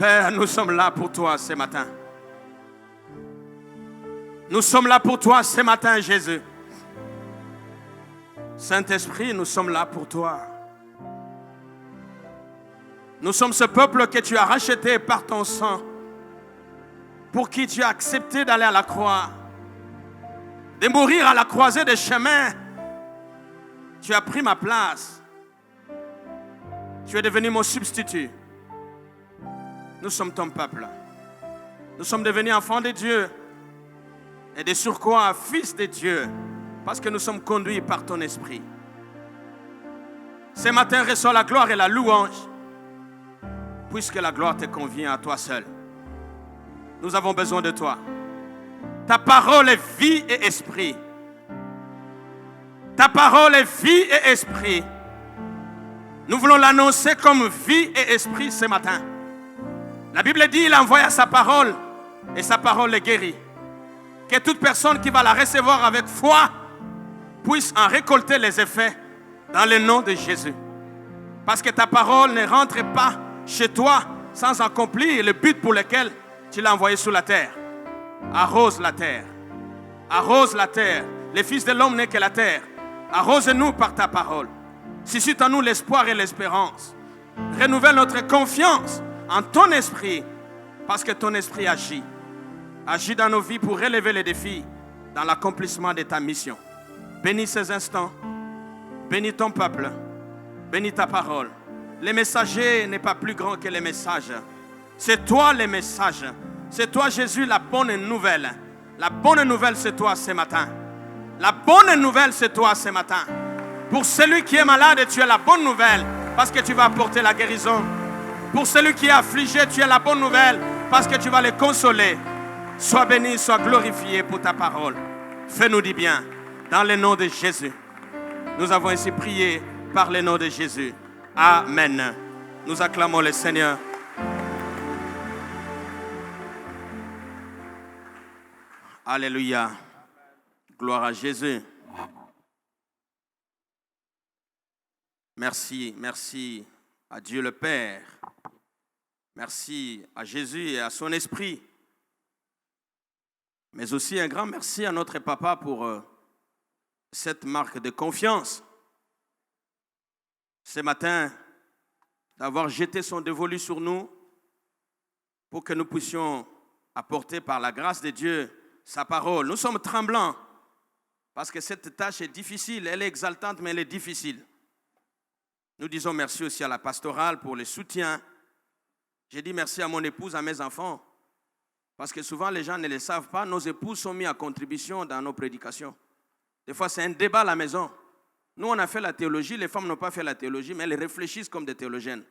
Père, nous sommes là pour toi ce matin. Nous sommes là pour toi ce matin, Jésus. Saint-Esprit, nous sommes là pour toi. Nous sommes ce peuple que tu as racheté par ton sang, pour qui tu as accepté d'aller à la croix, de mourir à la croisée des chemins. Tu as pris ma place. Tu es devenu mon substitut. Nous sommes ton peuple. Nous sommes devenus enfants de Dieu et de surcroît fils de Dieu parce que nous sommes conduits par ton esprit. Ce matin, reçois la gloire et la louange puisque la gloire te convient à toi seul. Nous avons besoin de toi. Ta parole est vie et esprit. Ta parole est vie et esprit. Nous voulons l'annoncer comme vie et esprit ce matin. La Bible dit, il envoie sa parole et sa parole est guérie. Que toute personne qui va la recevoir avec foi puisse en récolter les effets dans le nom de Jésus. Parce que ta parole ne rentre pas chez toi sans accomplir le but pour lequel tu l'as envoyé sur la terre. Arrose la terre. Arrose la terre. Le Fils de l'homme n'est que la terre. Arrose-nous par ta parole. Suscite en nous l'espoir et l'espérance. Renouvelle notre confiance en ton esprit, parce que ton esprit agit. Agis dans nos vies pour relever les défis dans l'accomplissement de ta mission. Bénis ces instants. Bénis ton peuple. Bénis ta parole. Le messager n'est pas plus grand que les messages. C'est toi le message. C'est toi, Jésus, la bonne nouvelle. La bonne nouvelle, c'est toi ce matin. La bonne nouvelle, c'est toi ce matin. Pour celui qui est malade, tu es la bonne nouvelle parce que tu vas apporter la guérison. Pour celui qui est affligé, tu es la bonne nouvelle parce que tu vas le consoler. Sois béni, sois glorifié pour ta parole. Fais-nous du bien. Dans le nom de Jésus. Nous avons ainsi prié par le nom de Jésus. Amen. Nous acclamons le Seigneur. Alléluia. Gloire à Jésus. Merci, merci à Dieu le Père. Merci à Jésus et à son esprit. Mais aussi un grand merci à notre papa pour cette marque de confiance. Ce matin, d'avoir jeté son dévolu sur nous pour que nous puissions apporter par la grâce de Dieu sa parole. Nous sommes tremblants parce que cette tâche est difficile. Elle est exaltante, mais elle est difficile. Nous disons merci aussi à la pastorale pour le soutien. J'ai dit merci à mon épouse, à mes enfants. Parce que souvent, les gens ne le savent pas. Nos épouses sont mis à contribution dans nos prédications. Des fois, c'est un débat à la maison. Nous, on a fait la théologie. Les femmes n'ont pas fait la théologie, mais elles réfléchissent comme des théologiennes.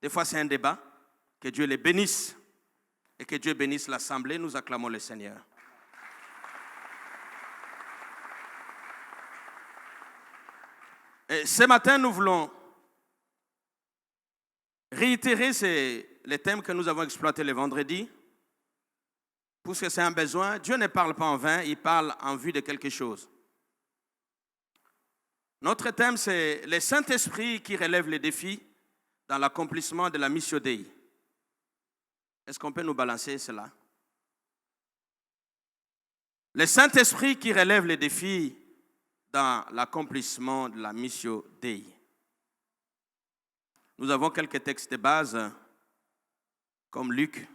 Des fois, c'est un débat. Que Dieu les bénisse. Et que Dieu bénisse l'assemblée. Nous acclamons le Seigneur. Et ce matin, nous voulons réitérer les thèmes que nous avons exploités le vendredi. Puisque c'est un besoin. Dieu ne parle pas en vain, il parle en vue de quelque chose. Notre thème, c'est le Saint-Esprit qui relève les défis dans l'accomplissement de la mission Dei. Est-ce qu'on peut nous balancer cela? Le Saint-Esprit qui relève les défis dans l'accomplissement de la mission Dei. Nous avons quelques textes de base, comme Luc,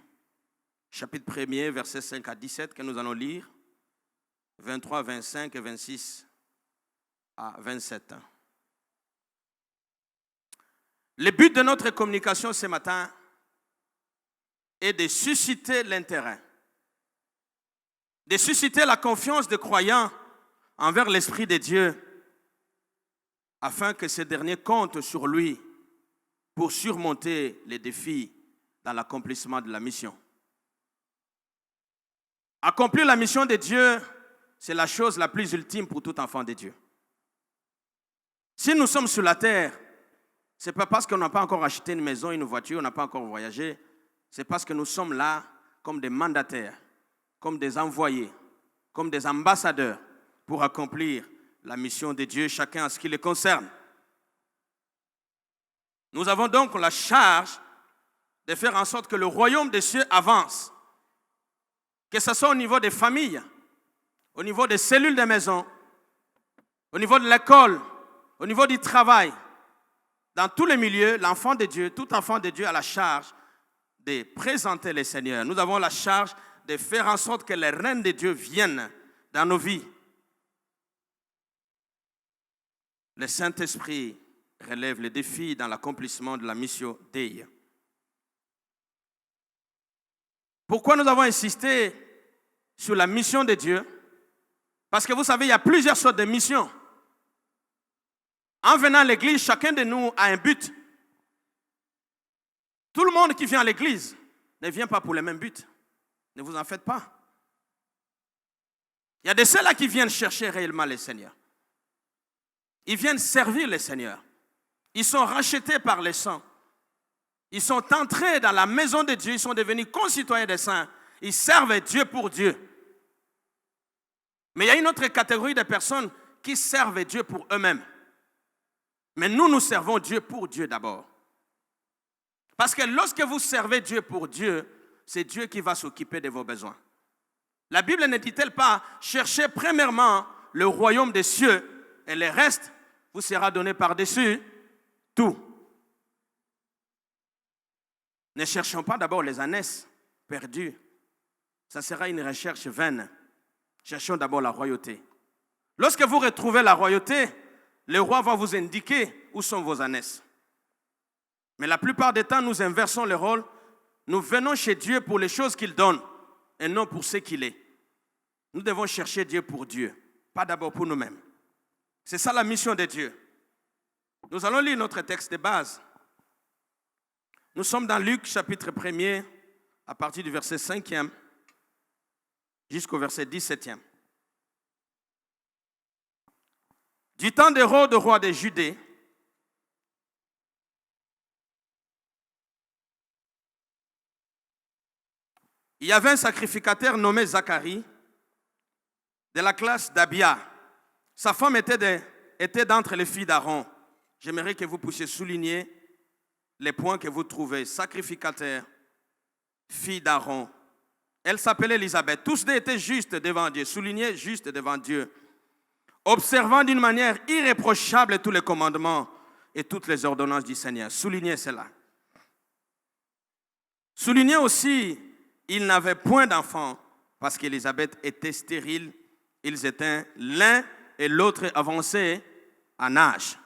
chapitre 1er, versets 5 à 17, que nous allons lire, 23, 25 et 26 à 27. Le but de notre communication ce matin est de susciter l'intérêt, de susciter la confiance des croyants envers l'Esprit de Dieu, afin que ce dernier compte sur lui pour surmonter les défis dans l'accomplissement de la mission. Accomplir la mission de Dieu, c'est la chose la plus ultime pour tout enfant de Dieu. Si nous sommes sur la terre, ce n'est pas parce qu'on n'a pas encore acheté une maison, une voiture, on n'a pas encore voyagé. C'est parce que nous sommes là comme des mandataires, comme des envoyés, comme des ambassadeurs pour accomplir la mission de Dieu, chacun en ce qui le concerne. Nous avons donc la charge de faire en sorte que le royaume des cieux avance. Que ce soit au niveau des familles, au niveau des cellules des maisons, au niveau de l'école, au niveau du travail. Dans tous les milieux, l'enfant de Dieu, tout enfant de Dieu a la charge de présenter le Seigneur. Nous avons la charge de faire en sorte que les règnes de Dieu viennent dans nos vies. Le Saint-Esprit relève les défis dans l'accomplissement de la mission Dei. Pourquoi nous avons insisté sur la mission de Dieu? Parce que vous savez, il y a plusieurs sortes de missions. En venant à l'église, chacun de nous a un but. Tout le monde qui vient à l'église ne vient pas pour le même but. Ne vous en faites pas. Il y a de ceux-là qui viennent chercher réellement le Seigneur. Ils viennent servir le Seigneur. Ils sont rachetés par le sang. Ils sont entrés dans la maison de Dieu. Ils sont devenus concitoyens des saints. Ils servent Dieu pour Dieu. Mais il y a une autre catégorie de personnes qui servent Dieu pour eux-mêmes. Mais nous servons Dieu pour Dieu d'abord. Parce que lorsque vous servez Dieu pour Dieu, c'est Dieu qui va s'occuper de vos besoins. La Bible ne dit-elle pas, cherchez premièrement le royaume des cieux et le reste vous sera donné par-dessus tout. Ne cherchons pas d'abord les ânesses perdues. Ça sera une recherche vaine. Cherchons d'abord la royauté. Lorsque vous retrouvez la royauté, le roi va vous indiquer où sont vos ânesses. Mais la plupart des temps, nous inversons le rôle. Nous venons chez Dieu pour les choses qu'il donne et non pour ce qu'il est. Nous devons chercher Dieu pour Dieu, pas d'abord pour nous-mêmes. C'est ça la mission de Dieu. Nous allons lire notre texte de base. Nous sommes dans Luc chapitre 1er, à partir du verset 5e jusqu'au verset 17e. Du temps d'Hérode, roi de Judée, il y avait un sacrificateur nommé Zacharie, de la classe d'Abia. Sa femme était d'entre les filles d'Aaron. J'aimerais que vous puissiez souligner les points que vous trouvez. Sacrificateur, fille d'Aaron. Elle s'appelait Élisabeth. Tous deux étaient justes devant Dieu. Soulignez juste devant Dieu. Observant d'une manière irréprochable tous les commandements et toutes les ordonnances du Seigneur. Soulignez cela. Soulignez aussi, ils n'avaient point d'enfants parce qu'Élisabeth était stérile. Ils étaient l'un et l'autre avancés en âge.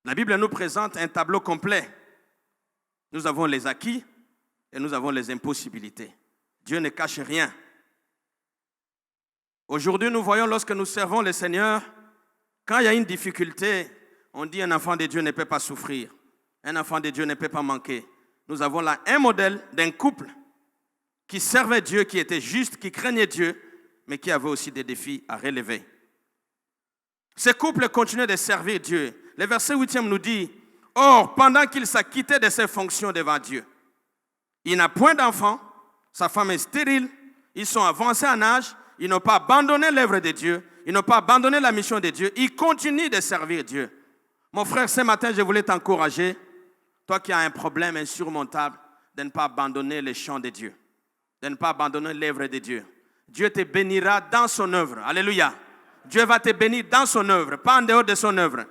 La Bible nous présente un tableau complet. Nous avons les acquis et nous avons les impossibilités. Dieu ne cache rien. Aujourd'hui, nous voyons lorsque nous servons le Seigneur, quand il y a une difficulté, on dit un enfant de Dieu ne peut pas souffrir. Un enfant de Dieu ne peut pas manquer. Nous avons là un modèle d'un couple qui servait Dieu, qui était juste, qui craignait Dieu, mais qui avait aussi des défis à relever. Ce couple continuait de servir Dieu. Le verset 8e nous dit, « Or, pendant qu'il s'acquittait de ses fonctions devant Dieu, il n'a point d'enfant, sa femme est stérile, ils sont avancés en âge, ils n'ont pas abandonné l'œuvre de Dieu, ils n'ont pas abandonné la mission de Dieu, ils continuent de servir Dieu. » Mon frère, ce matin, je voulais t'encourager, toi qui as un problème insurmontable, de ne pas abandonner les chants de Dieu, de ne pas abandonner l'œuvre de Dieu. Dieu te bénira dans son œuvre. Alléluia. Dieu va te bénir dans son œuvre, pas en dehors de son œuvre.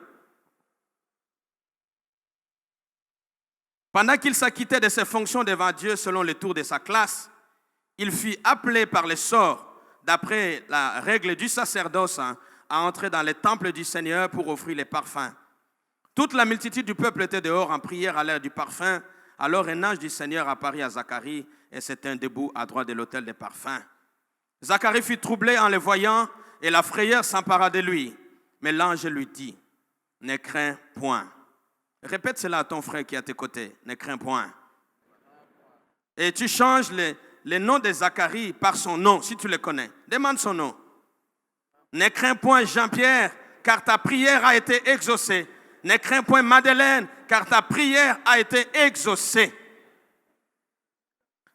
Pendant qu'il s'acquittait de ses fonctions devant Dieu selon le tour de sa classe, il fut appelé par le sort, d'après la règle du sacerdoce, à entrer dans le temple du Seigneur pour offrir les parfums. Toute la multitude du peuple était dehors en prière à l'heure du parfum. Alors un ange du Seigneur apparut à Zacharie et se tint debout à droite de l'autel des parfums. Zacharie fut troublé en le voyant et la frayeur s'empara de lui. Mais l'ange lui dit, « Ne crains point. » Répète cela à ton frère qui est à tes côtés. « Ne crains point. » Et tu changes le nom de Zacharie par son nom, si tu le connais. Demande son nom. « Ne crains point Jean-Pierre, car ta prière a été exaucée. Ne crains point Madeleine, car ta prière a été exaucée.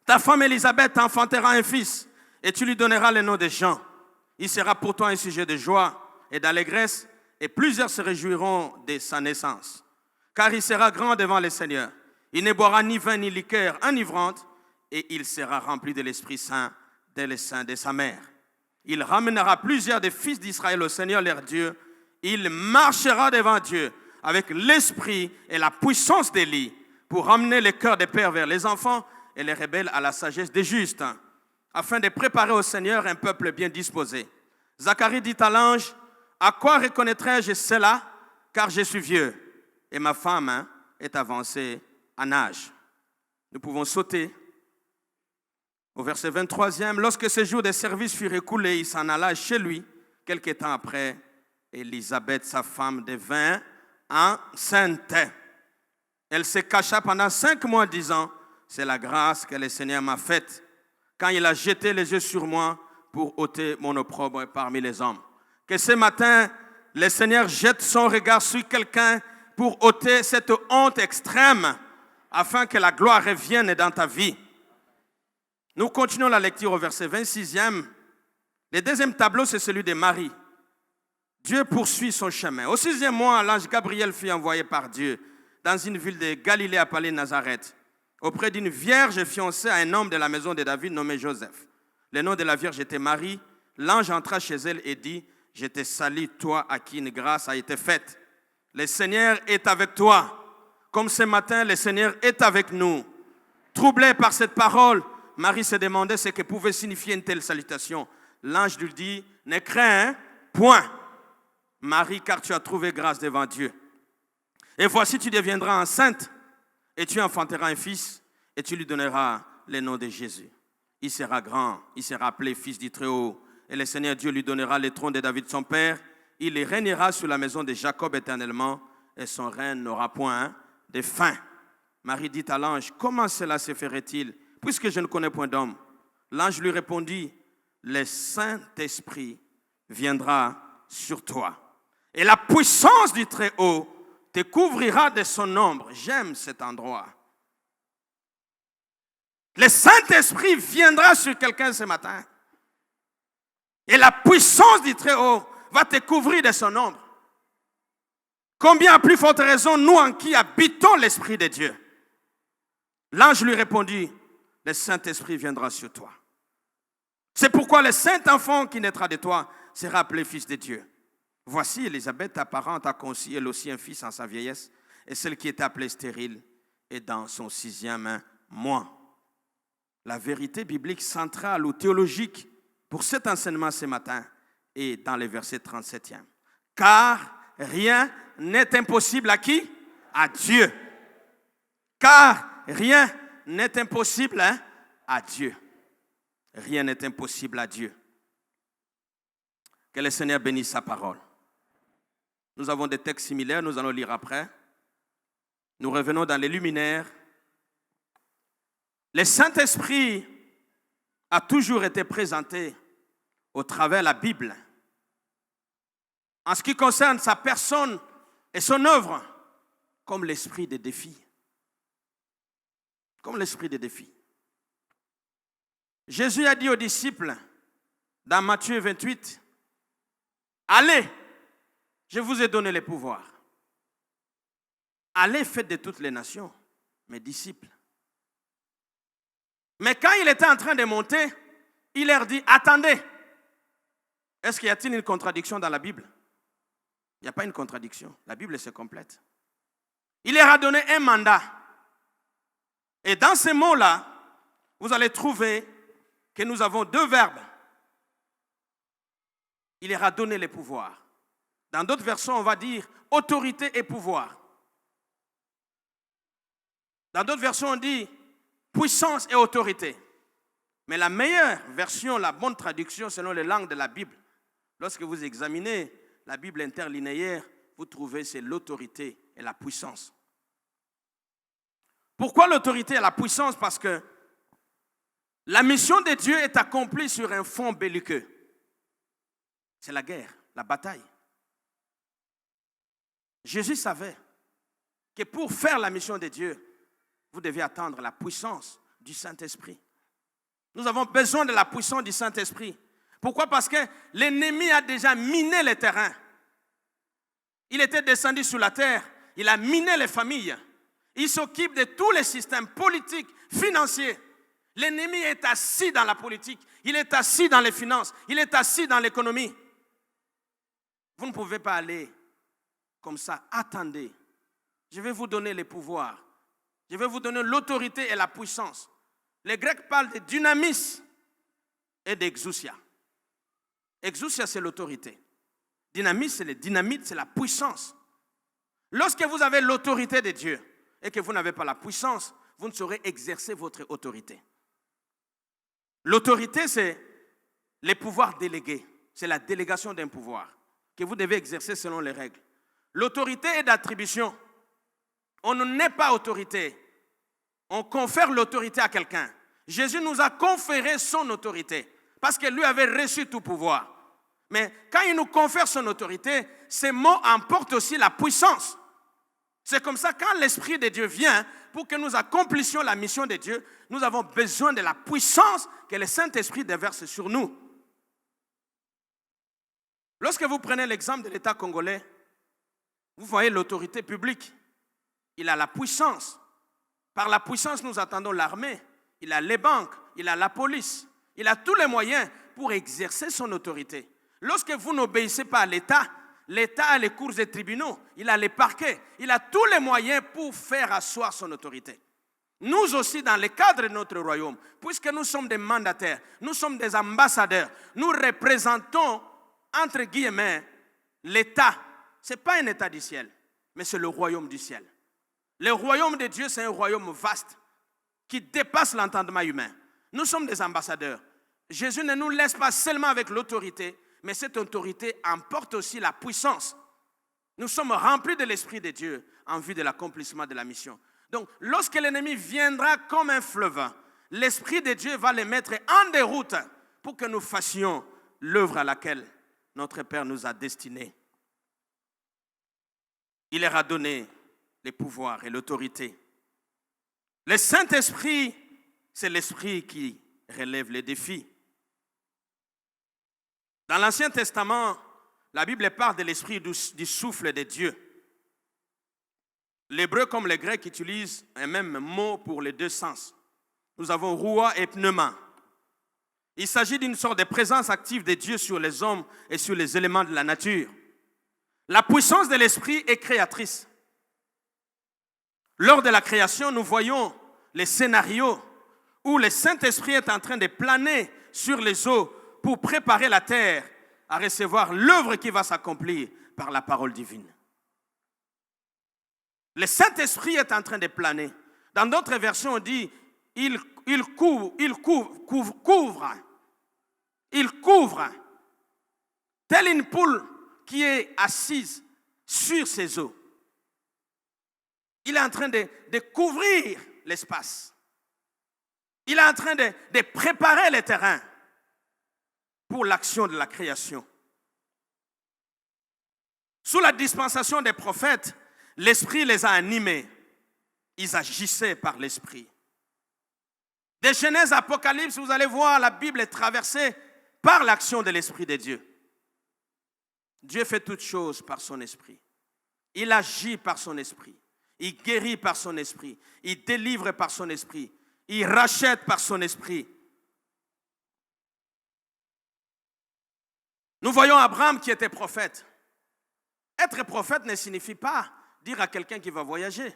Ta femme Élisabeth t'enfantera un fils, et tu lui donneras le nom de Jean. Il sera pour toi un sujet de joie et d'allégresse, et plusieurs se réjouiront de sa naissance. Car il sera grand devant le Seigneur. Il ne boira ni vin ni liqueur enivrante, et il sera rempli de l'Esprit Saint dès le sein de sa mère. Il ramènera plusieurs des fils d'Israël au Seigneur leur Dieu. Il marchera devant Dieu avec l'esprit et la puissance d'Élie pour ramener le cœur des pères vers les enfants et les rebelles à la sagesse des justes, afin de préparer au Seigneur un peuple bien disposé. Zacharie dit à l'ange, « À quoi reconnaîtrai-je cela, car je suis vieux, et ma femme est avancée en âge. » Nous pouvons sauter au verset 23e. Lorsque ce jour de service fut écoulé, il s'en alla chez lui. Quelque temps après, Élisabeth, sa femme, devint enceinte. Elle se cacha pendant 5 mois, disant, « C'est la grâce que le Seigneur m'a faite, quand il a jeté les yeux sur moi pour ôter mon opprobre parmi les hommes. » Que ce matin, le Seigneur jette son regard sur quelqu'un pour ôter cette honte extrême, afin que la gloire revienne dans ta vie. Nous continuons la lecture au verset 26e. Le deuxième tableau, c'est celui de Marie. Dieu poursuit son chemin. Au 6e mois, l'ange Gabriel fut envoyé par Dieu dans une ville de Galilée appelée Nazareth, auprès d'une vierge fiancée à un homme de la maison de David nommé Joseph. Le nom de la vierge était Marie. L'ange entra chez elle et dit, « Je te salue, toi à qui une grâce a été faite. Le Seigneur est avec toi. » Comme ce matin, le Seigneur est avec nous. Troublée par cette parole, Marie se demandait ce que pouvait signifier une telle salutation. L'ange lui dit, « Ne crains point, Marie, car tu as trouvé grâce devant Dieu. Et voici, tu deviendras enceinte, et tu enfanteras un fils, et tu lui donneras le nom de Jésus. Il sera grand, il sera appelé fils du Très-Haut, et le Seigneur Dieu lui donnera le trône de David son père. Il régnera sur la maison de Jacob éternellement, et son règne n'aura point de fin. » Marie dit à l'ange, « Comment cela se ferait-il, puisque je ne connais point d'homme ?» L'ange lui répondit, « Le Saint-Esprit viendra sur toi, et la puissance du Très-Haut te couvrira de son ombre. » J'aime cet endroit. Le Saint-Esprit viendra sur quelqu'un ce matin, et la puissance du Très-Haut va te couvrir de son ombre. Combien à plus forte raison, nous en qui habitons l'Esprit de Dieu. L'ange lui répondit, « Le Saint-Esprit viendra sur toi. C'est pourquoi le Saint-Enfant qui naîtra de toi sera appelé fils de Dieu. Voici, Élisabeth, ta parente, a conçu elle aussi un fils en sa vieillesse, et celle qui était appelée stérile est dans son 6e mois. » La vérité biblique centrale ou théologique pour cet enseignement ce matin est dans le verset 37e. « Car rien n'est impossible à qui? À Dieu. » Car rien n'est impossible à Dieu. Rien n'est impossible à Dieu. Que le Seigneur bénisse sa parole. Nous avons des textes similaires, nous allons lire après. Nous revenons dans les luminaires. Le Saint-Esprit a toujours été présenté au travers de la Bible. En ce qui concerne sa personne et son œuvre, comme l'esprit des défis. Comme l'esprit des défis. Jésus a dit aux disciples, dans Matthieu 28, « Allez, je vous ai donné le pouvoir. Allez, faites de toutes les nations mes disciples. » Mais quand il était en train de monter, il leur dit, « Attendez, est-ce qu'il y a-t-il une contradiction dans la Bible? » Il n'y a pas une contradiction. La Bible se complète. Il leur a donné un mandat. Et dans ces mots-là, vous allez trouver que nous avons 2 verbes. Il leur a donné le pouvoir. Dans d'autres versions, on va dire autorité et pouvoir. Dans d'autres versions, on dit puissance et autorité. Mais la meilleure version, la bonne traduction selon les langues de la Bible, lorsque vous examinez la Bible interlinéaire, vous trouvez c'est l'autorité et la puissance. Pourquoi l'autorité et la puissance? Parce que la mission de Dieu est accomplie sur un fond belliqueux. C'est la guerre, la bataille. Jésus savait que pour faire la mission de Dieu, vous devez attendre la puissance du Saint-Esprit. Nous avons besoin de la puissance du Saint-Esprit. Pourquoi? Parce que l'ennemi a déjà miné le terrain. Il était descendu sur la terre, il a miné les familles. Il s'occupe de tous les systèmes politiques, financiers. L'ennemi est assis dans la politique, il est assis dans les finances, il est assis dans l'économie. Vous ne pouvez pas aller comme ça. Attendez. Je vais vous donner les pouvoirs. Je vais vous donner l'autorité et la puissance. Les Grecs parlent de dynamis et d'exousia. Exousia, c'est l'autorité. Dynamis, c'est le dynamite, c'est la puissance. Lorsque vous avez l'autorité de Dieu et que vous n'avez pas la puissance, vous ne saurez exercer votre autorité. L'autorité, c'est les pouvoirs délégués. C'est la délégation d'un pouvoir que vous devez exercer selon les règles. L'autorité est d'attribution. On n'est pas autorité. On confère l'autorité à quelqu'un. Jésus nous a conféré son autorité parce que lui avait reçu tout pouvoir. Mais quand il nous confère son autorité, ces mots emportent aussi la puissance. C'est comme ça, quand l'Esprit de Dieu vient pour que nous accomplissions la mission de Dieu, nous avons besoin de la puissance que le Saint-Esprit déverse sur nous. Lorsque vous prenez l'exemple de l'État congolais, vous voyez l'autorité publique. Il a la puissance. Par la puissance, nous attendons l'armée. Il a les banques, il a la police. Il a tous les moyens pour exercer son autorité. Lorsque vous n'obéissez pas à l'État, l'État a les cours et tribunaux, il a les parquets, il a tous les moyens pour faire asseoir son autorité. Nous aussi, dans le cadre de notre royaume, puisque nous sommes des mandataires, nous sommes des ambassadeurs, nous représentons, entre guillemets, l'État. Ce n'est pas un État du ciel, mais c'est le royaume du ciel. Le royaume de Dieu, c'est un royaume vaste qui dépasse l'entendement humain. Nous sommes des ambassadeurs. Jésus ne nous laisse pas seulement avec l'autorité, mais cette autorité emporte aussi la puissance. Nous sommes remplis de l'Esprit de Dieu en vue de l'accomplissement de la mission. Donc, lorsque l'ennemi viendra comme un fleuve, l'Esprit de Dieu va le mettre en déroute pour que nous fassions l'œuvre à laquelle notre Père nous a destinés. Il leur a donné les pouvoirs et l'autorité. Le Saint-Esprit, c'est l'Esprit qui relève les défis. Dans l'Ancien Testament, la Bible parle de l'esprit du souffle de Dieu. L'hébreu comme le grec utilisent un même mot pour les deux sens. Nous avons roua et pneuma. Il s'agit d'une sorte de présence active de Dieu sur les hommes et sur les éléments de la nature. La puissance de l'esprit est créatrice. Lors de la création, nous voyons les scénarios où le Saint-Esprit est en train de planer sur les eaux pour préparer la terre à recevoir l'œuvre qui va s'accomplir par la parole divine. Le Saint-Esprit est en train de planer. Dans d'autres versions, on dit il couvre, telle une poule qui est assise sur ses eaux. Il est en train de couvrir l'espace. Il est en train de préparer le terrain pour l'action de la création. Sous la dispensation des prophètes, l'Esprit les a animés. Ils agissaient par l'Esprit. De Genèse à Apocalypse, vous allez voir, la Bible est traversée par l'action de l'Esprit de Dieu. Dieu fait toutes choses par son Esprit. Il agit par son Esprit. Il guérit par son Esprit. Il délivre par son Esprit. Il rachète par son Esprit. Nous voyons Abraham qui était prophète. Être prophète ne signifie pas dire à quelqu'un qui va voyager.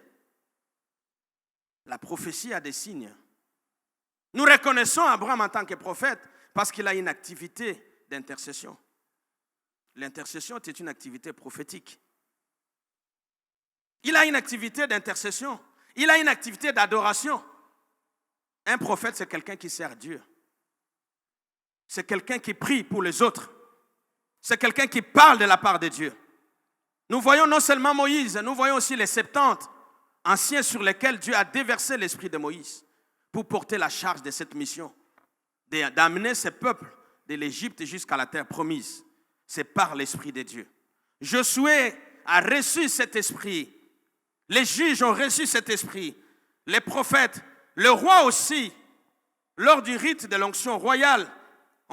La prophétie a des signes. Nous reconnaissons Abraham en tant que prophète parce qu'il a une activité d'intercession. L'intercession est une activité prophétique. Il a une activité d'intercession. Il a une activité d'adoration. Un prophète, c'est quelqu'un qui sert Dieu. C'est quelqu'un qui prie pour les autres. C'est quelqu'un qui parle de la part de Dieu. Nous voyons non seulement Moïse, nous voyons aussi les 70 anciens sur lesquels Dieu a déversé l'esprit de Moïse pour porter la charge de cette mission, d'amener ce peuple de l'Égypte jusqu'à la terre promise. C'est par l'esprit de Dieu. Josué a reçu cet esprit. Les juges ont reçu cet esprit. Les prophètes, le roi aussi. Lors du rite de l'onction royale,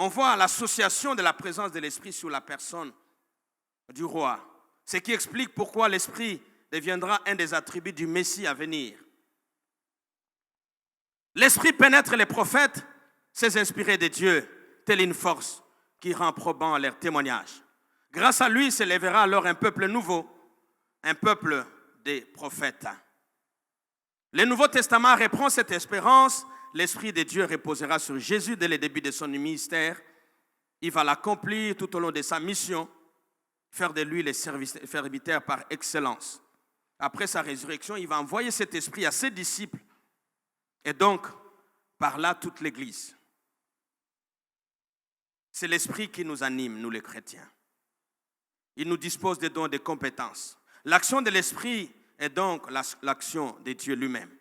on voit l'association de la présence de l'esprit sur la personne du roi. Ce qui explique pourquoi l'esprit deviendra un des attributs du Messie à venir. L'Esprit pénètre les prophètes, ces inspirés de Dieu, telle une force qui rend probant leur témoignage. Grâce à lui s'élèvera alors un peuple nouveau, un peuple des prophètes. Le Nouveau Testament reprend cette espérance. L'Esprit de Dieu reposera sur Jésus dès le début de son ministère. Il va l'accomplir tout au long de sa mission, faire de lui le serviteur par excellence. Après sa résurrection, il va envoyer cet esprit à ses disciples et donc par là toute l'Église. C'est l'esprit qui nous anime, nous les chrétiens. Il nous dispose des dons et des compétences. L'action de l'esprit est donc l'action de Dieu lui-même.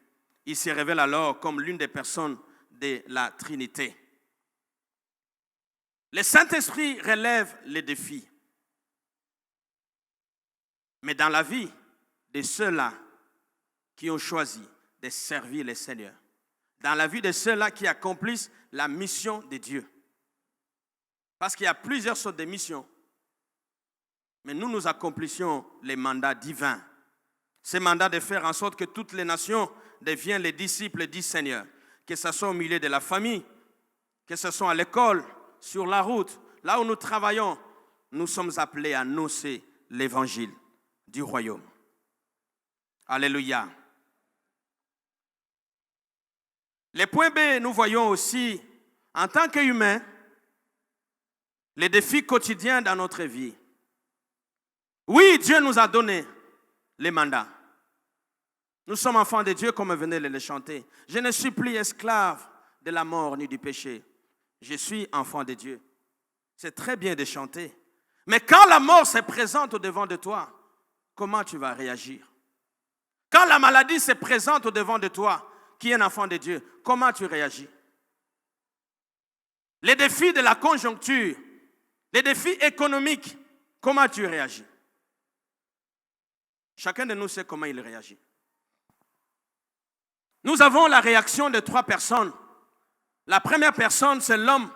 Il se révèle alors comme l'une des personnes de la Trinité. Le Saint-Esprit relève les défis. Mais dans la vie de ceux-là qui ont choisi de servir le Seigneur, dans la vie de ceux-là qui accomplissent la mission de Dieu. Parce qu'il y a plusieurs sortes de missions. Mais nous accomplissions les mandats divins. Ce mandat de faire en sorte que toutes les nations deviennent les disciples du Seigneur. Que ce soit au milieu de la famille, que ce soit à l'école, sur la route, là où nous travaillons, nous sommes appelés à annoncer l'évangile du royaume. Alléluia. Les points B, nous voyons aussi, en tant qu'humains, les défis quotidiens dans notre vie. Oui, Dieu nous a donné les mandats. Nous sommes enfants de Dieu comme venait de le chanter. Je ne suis plus esclave de la mort ni du péché. Je suis enfant de Dieu. C'est très bien de chanter. Mais quand la mort se présente au-devant de toi, comment tu vas réagir? Quand la maladie se présente au-devant de toi, qui est un enfant de Dieu, comment tu réagis? Les défis de la conjoncture, les défis économiques, comment tu réagis? Chacun de nous sait comment il réagit. Nous avons la réaction de 3 personnes. La première personne, c'est l'homme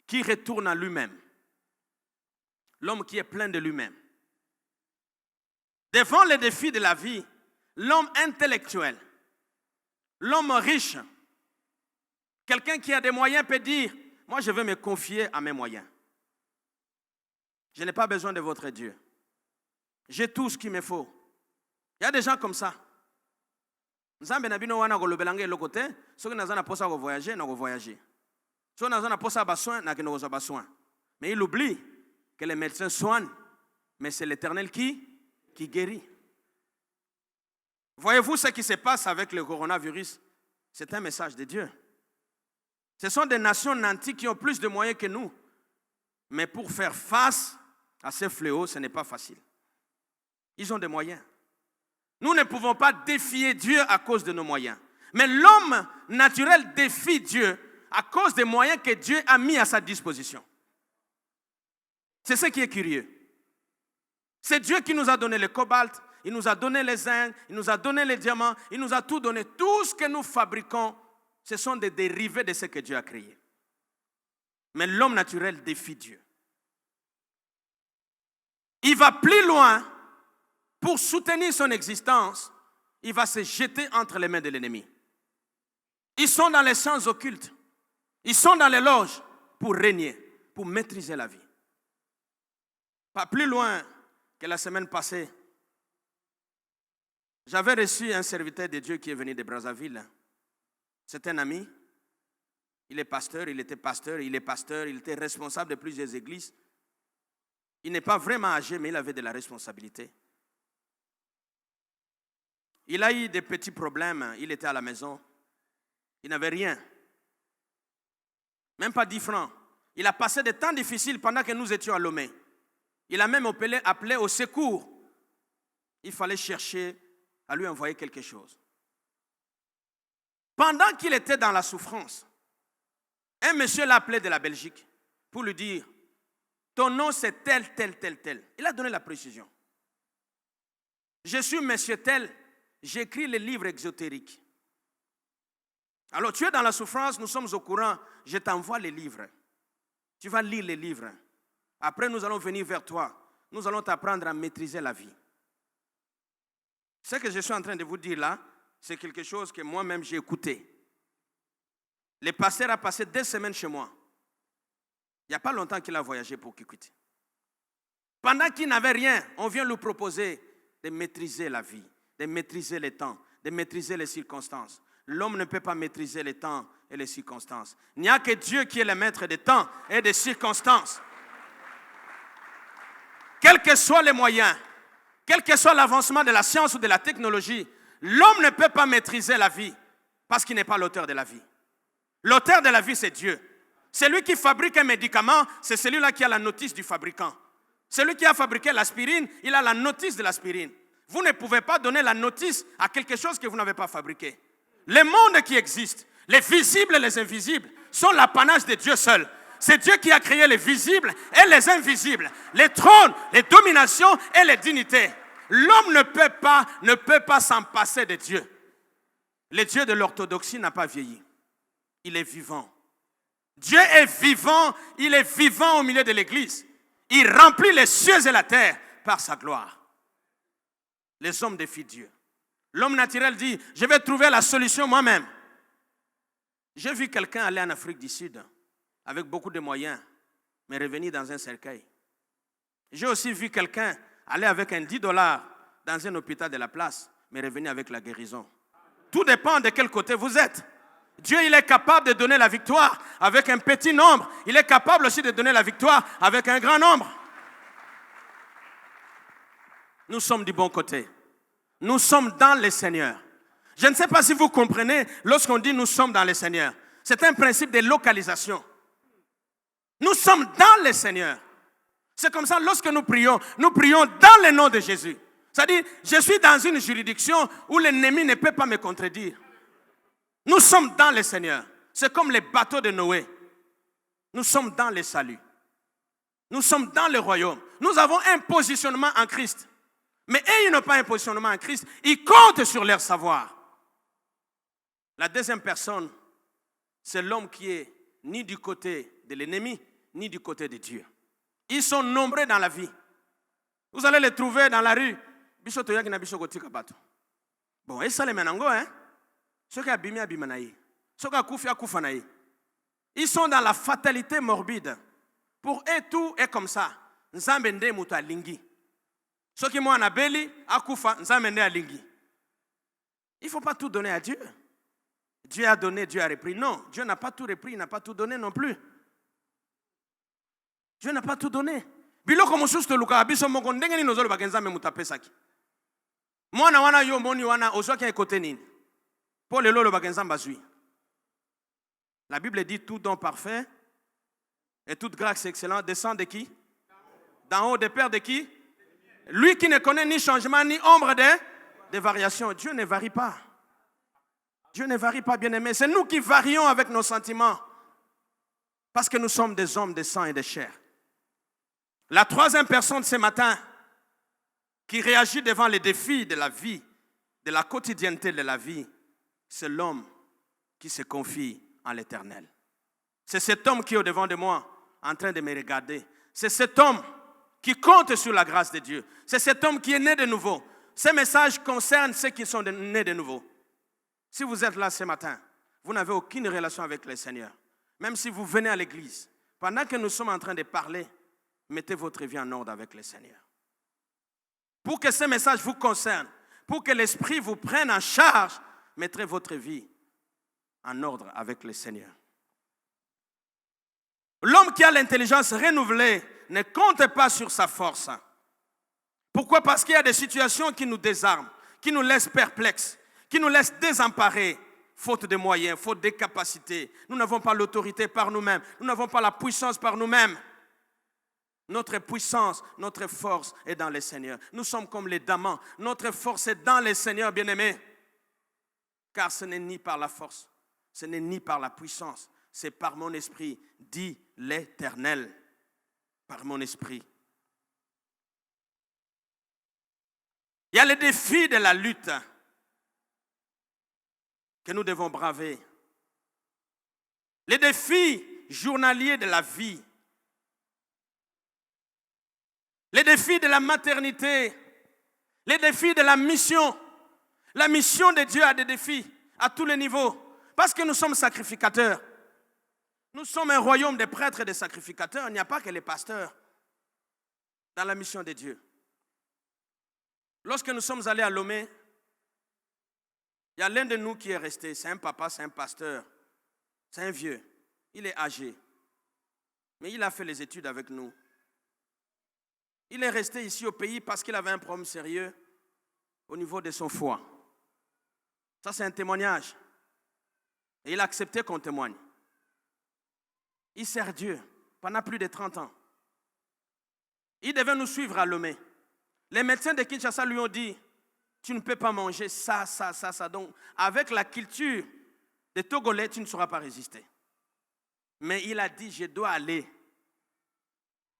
qui retourne à lui-même. L'homme qui est plein de lui-même. Devant les défis de la vie, l'homme intellectuel, l'homme riche, quelqu'un qui a des moyens peut dire, moi je vais me confier à mes moyens. Je n'ai pas besoin de votre Dieu. J'ai tout ce qu'il me faut. Il y a des gens comme ça. Nzambe na bino wana kolobelanga eloko te, soki naza na posa ko voyager, na ko voyager. Soki naza na posa ba soin, na kino ko ba soin. Mais il oublie que les médecins soignent, mais c'est l'Éternel qui guérit. Voyez-vous ce qui se passe avec le coronavirus? C'est un message de Dieu. Ce sont des nations nantis qui ont plus de moyens que nous. Mais pour faire face à ces fléaux, ce n'est pas facile. Ils ont des moyens. Nous ne pouvons pas défier Dieu à cause de nos moyens. Mais l'homme naturel défie Dieu à cause des moyens que Dieu a mis à sa disposition. C'est ce qui est curieux. C'est Dieu qui nous a donné le cobalt, il nous a donné les zinc, il nous a donné les diamants, il nous a tout donné. Tout ce que nous fabriquons, ce sont des dérivés de ce que Dieu a créé. Mais l'homme naturel défie Dieu. Il va plus loin. Pour soutenir son existence, il va se jeter entre les mains de l'ennemi. Ils sont dans les sciences occultes. Ils sont dans les loges pour régner, pour maîtriser la vie. Pas plus loin que la semaine passée, j'avais reçu un serviteur de Dieu qui est venu de Brazzaville. C'est un ami. Il est pasteur, il était pasteur, il est pasteur, il était responsable de plusieurs églises. Il n'est pas vraiment âgé, mais il avait de la responsabilité. Il a eu des petits problèmes, il était à la maison. Il n'avait rien. Même pas 10 francs. Il a passé des temps difficiles pendant que nous étions à Lomé. Il a même appelé au secours. Il fallait chercher à lui envoyer quelque chose. Pendant qu'il était dans la souffrance, un monsieur l'a appelé de la Belgique pour lui dire, ton nom c'est tel, tel, tel, tel. Il a donné la précision. Je suis monsieur tel. J'écris les livres exotériques. Alors tu es dans la souffrance, nous sommes au courant, je t'envoie les livres. Tu vas lire les livres. Après nous allons venir vers toi. Nous allons t'apprendre à maîtriser la vie. Ce que je suis en train de vous dire là, c'est quelque chose que moi-même j'ai écouté. Le pasteur a passé 2 semaines chez moi. Il n'y a pas longtemps qu'il a voyagé pour Kikwit. Pendant qu'il n'avait rien, on vient lui proposer de maîtriser la vie, de maîtriser les temps, de maîtriser les circonstances. L'homme ne peut pas maîtriser les temps et les circonstances. Il n'y a que Dieu qui est le maître des temps et des circonstances. Quels que soient les moyens, quel que soit l'avancement de la science ou de la technologie, l'homme ne peut pas maîtriser la vie parce qu'il n'est pas l'auteur de la vie. L'auteur de la vie, c'est Dieu. Celui qui fabrique un médicament, c'est celui-là qui a la notice du fabricant. Celui qui a fabriqué l'aspirine, il a la notice de l'aspirine. Vous ne pouvez pas donner la notice à quelque chose que vous n'avez pas fabriqué. Les mondes qui existent, les visibles et les invisibles, sont l'apanage de Dieu seul. C'est Dieu qui a créé les visibles et les invisibles, les trônes, les dominations et les dignités. L'homme ne peut pas s'en passer de Dieu. Le Dieu de l'orthodoxie n'a pas vieilli. Il est vivant. Dieu est vivant, il est vivant au milieu de l'église. Il remplit les cieux et la terre par sa gloire. Les hommes défient Dieu. L'homme naturel dit, je vais trouver la solution moi-même. J'ai vu quelqu'un aller en Afrique du Sud avec beaucoup de moyens, mais revenir dans un cercueil. J'ai aussi vu quelqu'un aller avec un $10 dans un hôpital de la place, mais revenir avec la guérison. Tout dépend de quel côté vous êtes. Dieu, il est capable de donner la victoire avec un petit nombre. Il est capable aussi de donner la victoire avec un grand nombre. Nous sommes du bon côté. Nous sommes dans le Seigneur. Je ne sais pas si vous comprenez lorsqu'on dit nous sommes dans le Seigneur. C'est un principe de localisation. Nous sommes dans le Seigneur. C'est comme ça, lorsque nous prions dans le nom de Jésus. C'est-à-dire, je suis dans une juridiction où l'ennemi ne peut pas me contredire. Nous sommes dans le Seigneur. C'est comme les bateaux de Noé. Nous sommes dans le salut. Nous sommes dans le royaume. Nous avons un positionnement en Christ. Mais eux, ils n'ont pas un positionnement en Christ. Ils comptent sur leur savoir. La deuxième personne, c'est l'homme qui est ni du côté de l'ennemi, ni du côté de Dieu. Ils sont nombreux dans la vie. Vous allez les trouver dans la rue. Bon, et ça les menango, hein? Ils sont dans la fatalité morbide. Pour eux, tout est comme ça. Nzambe nde mutu alingi. Soki mwana beli akufa nzambe nde alingi. Il ne faut pas tout donner à Dieu. Dieu a donné, Dieu a repris. Non, Dieu n'a pas tout repris, il n'a pas tout donné non plus. Dieu n'a pas tout donné. Biloko mosusu to luka biso moko ndenge ni nozolo bakenzambe mutu apesaki. Mwana wana yo moni wana ozwaki ekote nini? Pour le lolo bakenzamba zui. La Bible dit tout don parfait et toute grâce excellente descend de qui? D'en haut des pères de qui? Lui qui ne connaît ni changement ni ombre de variation. Dieu ne varie pas. Dieu ne varie pas, bien-aimé. C'est nous qui varions avec nos sentiments. Parce que nous sommes des hommes de sang et de chair. La troisième personne ce matin qui réagit devant les défis de la vie, de la quotidienneté de la vie, c'est l'homme qui se confie en l'Éternel. C'est cet homme qui est au-devant de moi, en train de me regarder. C'est cet homme qui compte sur la grâce de Dieu. C'est cet homme qui est né de nouveau. Ces messages concernent ceux qui sont nés de nouveau. Si vous êtes là ce matin, vous n'avez aucune relation avec le Seigneur. Même si vous venez à l'église, pendant que nous sommes en train de parler, mettez votre vie en ordre avec le Seigneur. Pour que ce message vous concerne, pour que l'Esprit vous prenne en charge, mettez votre vie en ordre avec le Seigneur. L'homme qui a l'intelligence renouvelée ne compte pas sur sa force. Pourquoi? Parce qu'il y a des situations qui nous désarment, qui nous laissent perplexes, qui nous laissent désemparés, faute de moyens, faute de capacités. Nous n'avons pas l'autorité par nous-mêmes, nous n'avons pas la puissance par nous-mêmes. Notre puissance, notre force est dans le Seigneur. Nous sommes comme les diamants. Notre force est dans le Seigneur, bien-aimés. Car ce n'est ni par la force, ce n'est ni par la puissance, c'est par mon esprit, dit l'Éternel. Par mon esprit. Il y a les défis de la lutte que nous devons braver. Les défis journaliers de la vie. Les défis de la maternité. Les défis de la mission. La mission de Dieu a des défis à tous les niveaux. Parce que nous sommes sacrificateurs. Nous sommes un royaume de prêtres et de sacrificateurs. Il n'y a pas que les pasteurs dans la mission de Dieu. Lorsque nous sommes allés à Lomé, il y a l'un de nous qui est resté. C'est un papa, c'est un pasteur. C'est un vieux. Il est âgé. Mais il a fait les études avec nous. Il est resté ici au pays parce qu'il avait un problème sérieux au niveau de son foie. Ça, c'est un témoignage. Et il a accepté qu'on témoigne. Il sert Dieu pendant plus de 30 ans. Il devait nous suivre à Lomé. Les médecins de Kinshasa lui ont dit, tu ne peux pas manger ça. Donc, avec la culture des Togolais, tu ne sauras pas résister. Mais il a dit, je dois aller.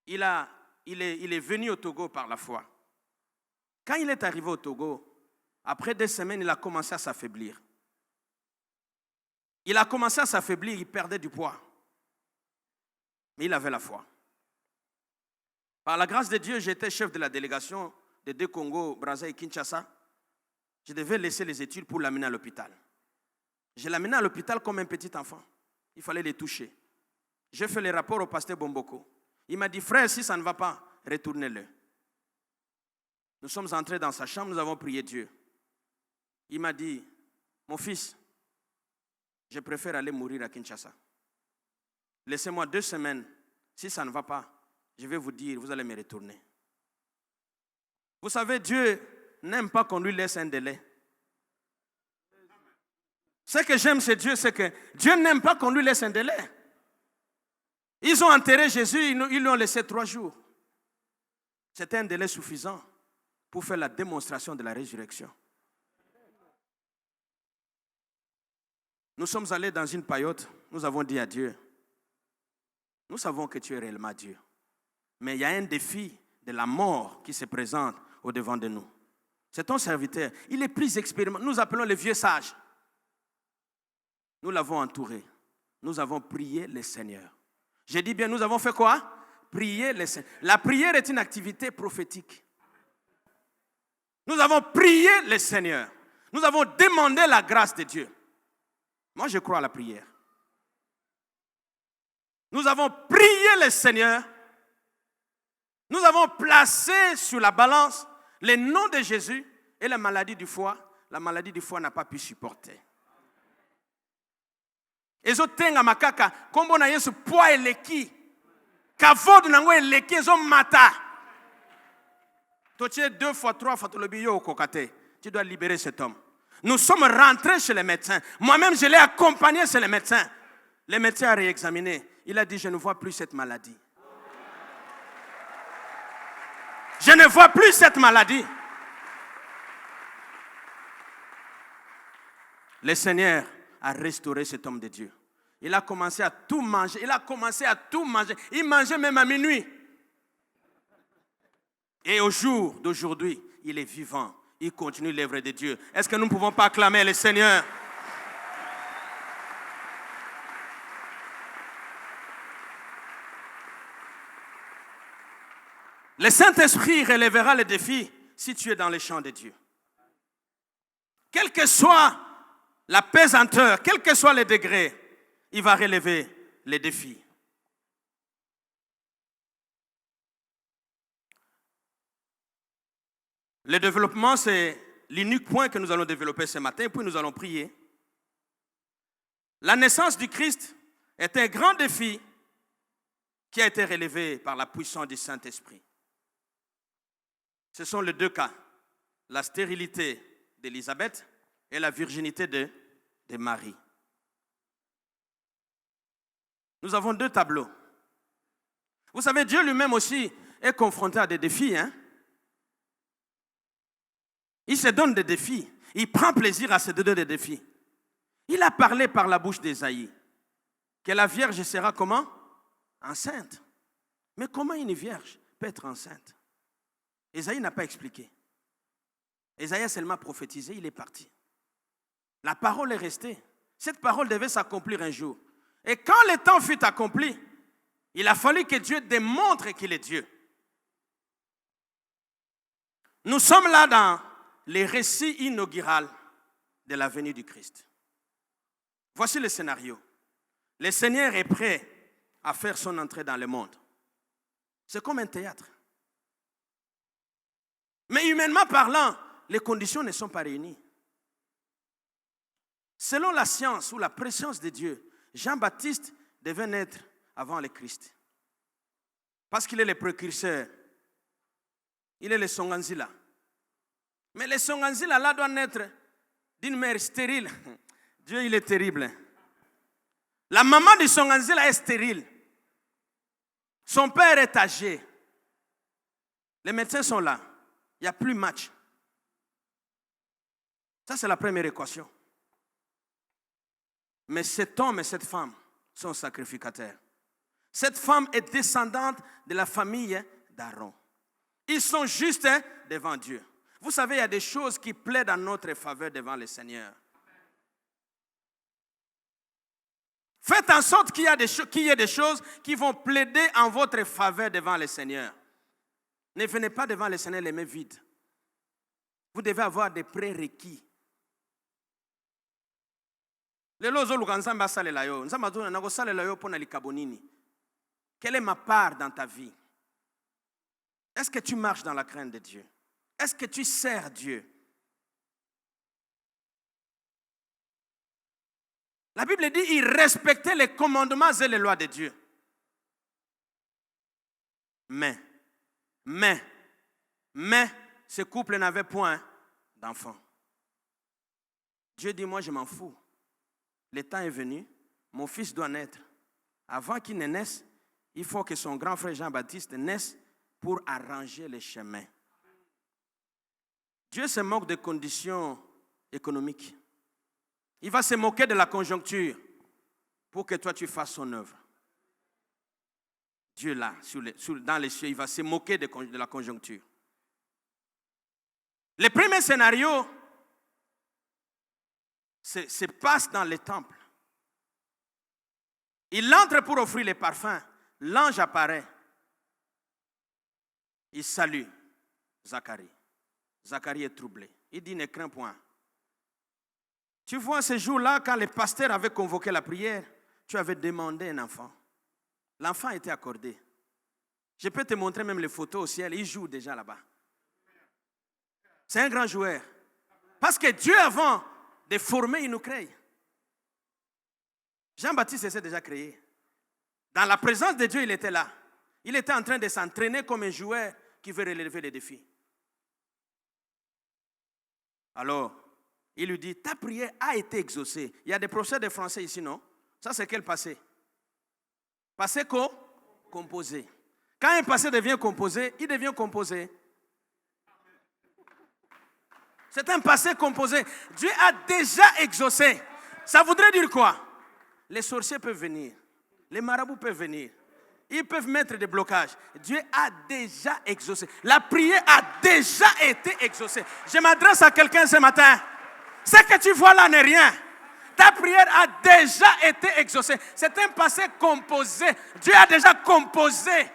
Il est venu au Togo par la foi. Quand il est arrivé au Togo, après 2 semaines, il a commencé à s'affaiblir. Il perdait du poids. Mais il avait la foi. Par la grâce de Dieu, j'étais chef de la délégation des 2 Congo, Brazza et Kinshasa. Je devais laisser les études pour l'amener à l'hôpital. Je l'amenais à l'hôpital comme un petit enfant. Il fallait les toucher. J'ai fait les rapports au pasteur Bomboko. Il m'a dit, frère, si ça ne va pas, retournez-le. Nous sommes entrés dans sa chambre, nous avons prié Dieu. Il m'a dit, mon fils, je préfère aller mourir à Kinshasa. Laissez-moi 2 semaines. Si ça ne va pas, je vais vous dire, vous allez me retourner. Vous savez, Dieu n'aime pas qu'on lui laisse un délai. Ce que j'aime chez Dieu, c'est que Dieu n'aime pas qu'on lui laisse un délai. Ils ont enterré Jésus, ils lui ont laissé 3 jours. C'était un délai suffisant pour faire la démonstration de la résurrection. Nous sommes allés dans une paillote, nous avons dit à Dieu, nous savons que tu es réellement Dieu. Mais il y a un défi de la mort qui se présente au-devant de nous. C'est ton serviteur, il est plus expérimenté. Nous appelons les vieux sages. Nous l'avons entouré. Nous avons prié le Seigneur. J'ai dit bien, nous avons fait quoi? Prier le Seigneur. La prière est une activité prophétique. Nous avons prié le Seigneur. Nous avons demandé la grâce de Dieu. Moi, je crois à la prière. Nous avons prié le Seigneur. Nous avons placé sur la balance le nom de Jésus et la maladie du foie. La maladie du foie n'a pas pu supporter. Ezotenga makaka kombo na Yesu poids eleki kavod nango eleki ezo mata. Totie 2 fois 3 fois le biyo kokate. Tu dois libérer cet homme. Nous sommes rentrés chez les médecins. Moi-même, je l'ai accompagné chez les médecins. Le médecin a réexaminé. Il a dit, je ne vois plus cette maladie. Je ne vois plus cette maladie. Le Seigneur a restauré cet homme de Dieu. Il a commencé à tout manger. Il mangeait même à minuit. Et au jour d'aujourd'hui, il est vivant. Il continue l'œuvre de Dieu. Est-ce que nous ne pouvons pas acclamer le Seigneur? Le Saint-Esprit relèvera les défis si tu es dans les champs de Dieu. Quelle que soit la pesanteur, quel que soit le degré, il va relever les défis. Le développement, c'est l'unique point que nous allons développer ce matin, puis nous allons prier. La naissance du Christ est un grand défi qui a été relevé par la puissance du Saint-Esprit. Ce sont les 2 cas, la stérilité d'Élisabeth et la virginité de Marie. Nous avons 2 tableaux. Vous savez, Dieu lui-même aussi est confronté à des défis. Il se donne des défis. Il prend plaisir à se donner des défis. Il a parlé par la bouche d'Ésaïe que la Vierge sera comment? Enceinte. Mais comment une Vierge peut être enceinte? Ésaïe n'a pas expliqué. Ésaïe a seulement prophétisé, il est parti. La parole est restée. Cette parole devait s'accomplir un jour. Et quand le temps fut accompli, il a fallu que Dieu démontre qu'il est Dieu. Nous sommes là dans les récits inauguraux de la venue du Christ. Voici le scénario. Le Seigneur est prêt à faire son entrée dans le monde. C'est comme un théâtre. Mais humainement parlant, les conditions ne sont pas réunies. Selon la science ou la préscience de Dieu, Jean-Baptiste devait naître avant le Christ. Parce qu'il est le précurseur. Il est le Songanzila. Mais le Songanzila là doit naître d'une mère stérile. Dieu, il est terrible. La maman du Songanzila est stérile. Son père est âgé. Les médecins sont là. Il n'y a plus match. Ça, c'est la première équation. Mais cet homme et cette femme sont sacrificateurs. Cette femme est descendante de la famille d'Aaron. Ils sont justes devant Dieu. Vous savez, il y a des choses qui plaident en notre faveur devant le Seigneur. Faites en sorte qu'il y ait des choses qui vont plaider en votre faveur devant le Seigneur. Ne venez pas devant le Seigneur les mains vides. Vous devez avoir des prérequis. Quelle est ma part dans ta vie? Est-ce que tu marches dans la crainte de Dieu? Est-ce que tu sers Dieu? La Bible dit qu'il respectait les commandements et les lois de Dieu. Mais, ce couple n'avait point d'enfant. Dieu dit, moi je m'en fous. Le temps est venu, mon fils doit naître. Avant qu'il ne naisse, il faut que son grand frère Jean-Baptiste naisse pour arranger les chemins. Dieu se moque des conditions économiques. Il va se moquer de la conjoncture pour que toi tu fasses son œuvre. Dieu là, dans les cieux, il va se moquer de la conjoncture. Le premier scénario se passe dans le temple. Il entre pour offrir les parfums. L'ange apparaît. Il salue Zacharie. Zacharie est troublé. Il dit, ne crains point. Tu vois, ce jour-là, quand le pasteur avait convoqué la prière, tu avais demandé un enfant. L'enfant a été accordé. Je peux te montrer même les photos au ciel. Il joue déjà là-bas. C'est un grand joueur. Parce que Dieu, avant de former, il nous crée. Jean-Baptiste s'est déjà créé. Dans la présence de Dieu, il était là. Il était en train de s'entraîner comme un joueur qui veut relever les défis. Alors, il lui dit, ta prière a été exaucée. Il y a des professeurs de français ici, non? Ça, c'est quel passé? Passé composé. Quand un passé devient composé, il devient composé. C'est un passé composé. Dieu a déjà exaucé. Ça voudrait dire quoi? Les sorciers peuvent venir. Les marabouts peuvent venir. Ils peuvent mettre des blocages. Dieu a déjà exaucé. La prière a déjà été exaucée. Je m'adresse à quelqu'un ce matin. Ce que tu vois là n'est rien. Ta prière a déjà été exaucée. C'est un passé composé. Dieu a déjà composé.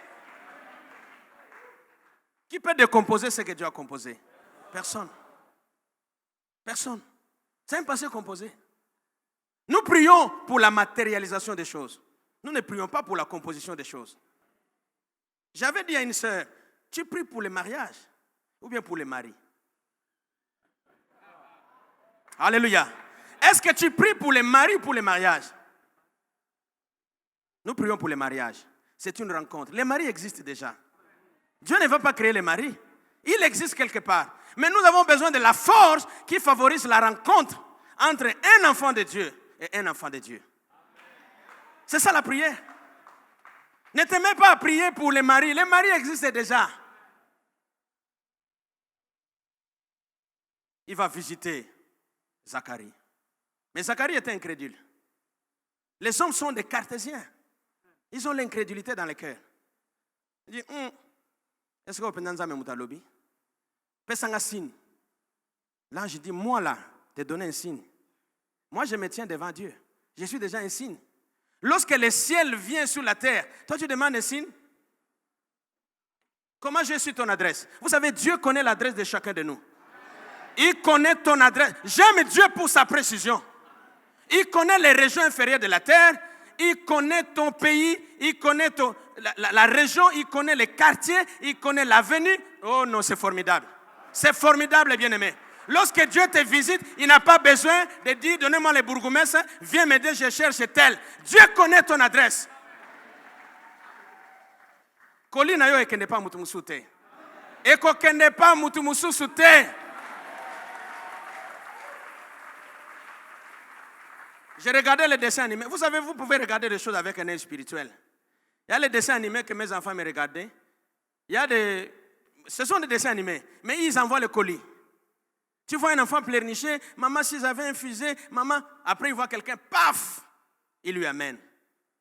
Qui peut décomposer ce que Dieu a composé? Personne. Personne. C'est un passé composé. Nous prions pour la matérialisation des choses. Nous ne prions pas pour la composition des choses. J'avais dit à une sœur, tu pries pour le mariage ou bien pour le mari? Alléluia. Est-ce que tu pries pour le mari ou pour le mariage? Nous prions pour le mariage. C'est une rencontre. Les maris existent déjà. Dieu ne veut pas créer les maris. Il existe quelque part. Mais nous avons besoin de la force qui favorise la rencontre entre un enfant de Dieu et un enfant de Dieu. C'est ça la prière. Ne te mets pas à prier pour les maris. Les maris existent déjà. Il va visiter Zacharie. Mais Zacharie était incrédule. Les hommes sont des cartésiens. Ils ont l'incrédulité dans le cœur. Il dit, est-ce que vous pouvez nous moutalobi? Pèse un signe. L'ange dit, moi là, te donner un signe. Moi je me tiens devant Dieu. Je suis déjà un signe. Lorsque le ciel vient sur la terre, toi tu demandes un signe? Comment j'ai su ton adresse? Vous savez, Dieu connaît l'adresse de chacun de nous. Il connaît ton adresse. J'aime Dieu pour sa précision. Il connaît les régions inférieures de la terre. Il connaît ton pays. Il connaît la région. Il connaît les quartiers. Il connaît l'avenue. Oh non, c'est formidable. C'est formidable, bien-aimé. Lorsque Dieu te visite, il n'a pas besoin de dire, donnez-moi les bourgmestres, viens m'aider, je cherche tel. Dieu connaît ton adresse. Colina yo ekende pas mutu musute. Eko kende pas mutu mususute. J'ai regardé les dessins animés. Vous savez, vous pouvez regarder des choses avec un œil spirituel. Il y a les dessins animés que mes enfants me regardaient. Ce sont des dessins animés, mais ils envoient le colis. Tu vois un enfant pleurnicher, maman, s'ils avaient infusé, maman, après il voit quelqu'un, paf, il lui amène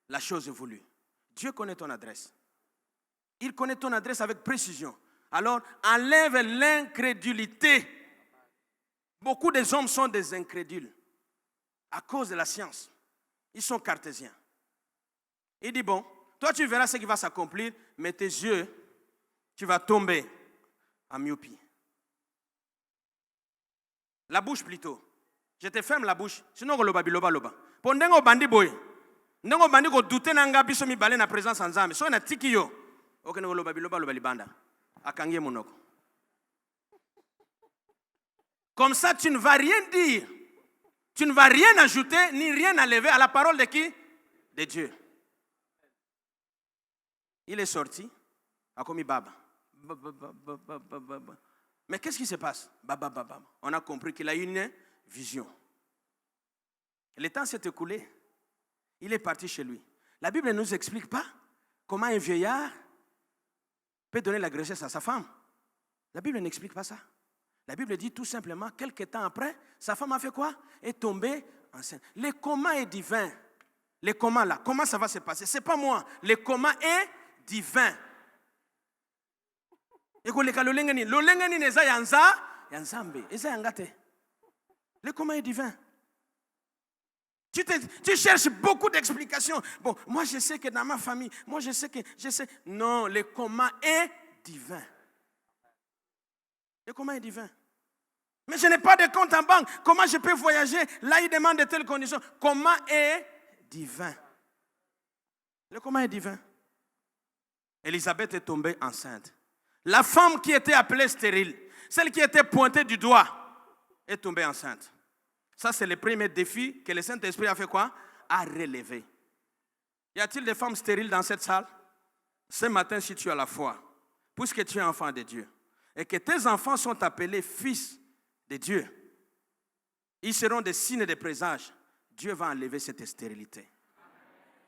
la chose voulue. Dieu connaît ton adresse. Il connaît ton adresse avec précision. Alors, enlève l'incrédulité. Beaucoup des hommes sont des incrédules à cause de la science. Ils sont cartésiens. Il dit, bon, toi tu verras ce qui va s'accomplir, mais tes yeux, tu vas tomber en myopie. La bouche plutôt. Je te ferme la bouche. Sinon, on loba biloba loba. Pondengo bandi boy. Ndongo bandi ko douter nanga biso mi balé na présence en Nzambe. So na tiki yo. Ok no loba biloba loba libanda. Akangie monoko. Comme ça, tu ne vas rien dire. Tu ne vas rien ajouter ni rien enlever à la parole de qui? De Dieu. Il est sorti. A commis baba. Mais qu'est-ce qui se passe? On a compris qu'il a eu une vision. Le temps s'est écoulé. Il est parti chez lui. La Bible ne nous explique pas comment un vieillard peut donner la grossesse à sa femme. La Bible n'explique pas ça. La Bible dit tout simplement, quelques temps après, sa femme a fait quoi? Est tombée enceinte. Le coma est divin. Le coma là, comment ça va se passer? Ce n'est pas moi. Le coma est divin. Le coma est divin. Tu cherches beaucoup d'explications. Bon, moi je sais que dans ma famille, moi je sais. Non, le coma est divin. Le coma est divin. Mais je n'ai pas de compte en banque. Comment je peux voyager? Là, il demande de telles conditions. Coma est divin. Le coma est divin. Elisabeth est tombée enceinte. La femme qui était appelée stérile, celle qui était pointée du doigt, est tombée enceinte. Ça, c'est le premier défi que le Saint-Esprit a fait quoi? A relevé. Y a-t-il des femmes stériles dans cette salle? Ce matin, si tu as la foi, puisque tu es enfant de Dieu, et que tes enfants sont appelés fils de Dieu, ils seront des signes de présage. Dieu va enlever cette stérilité.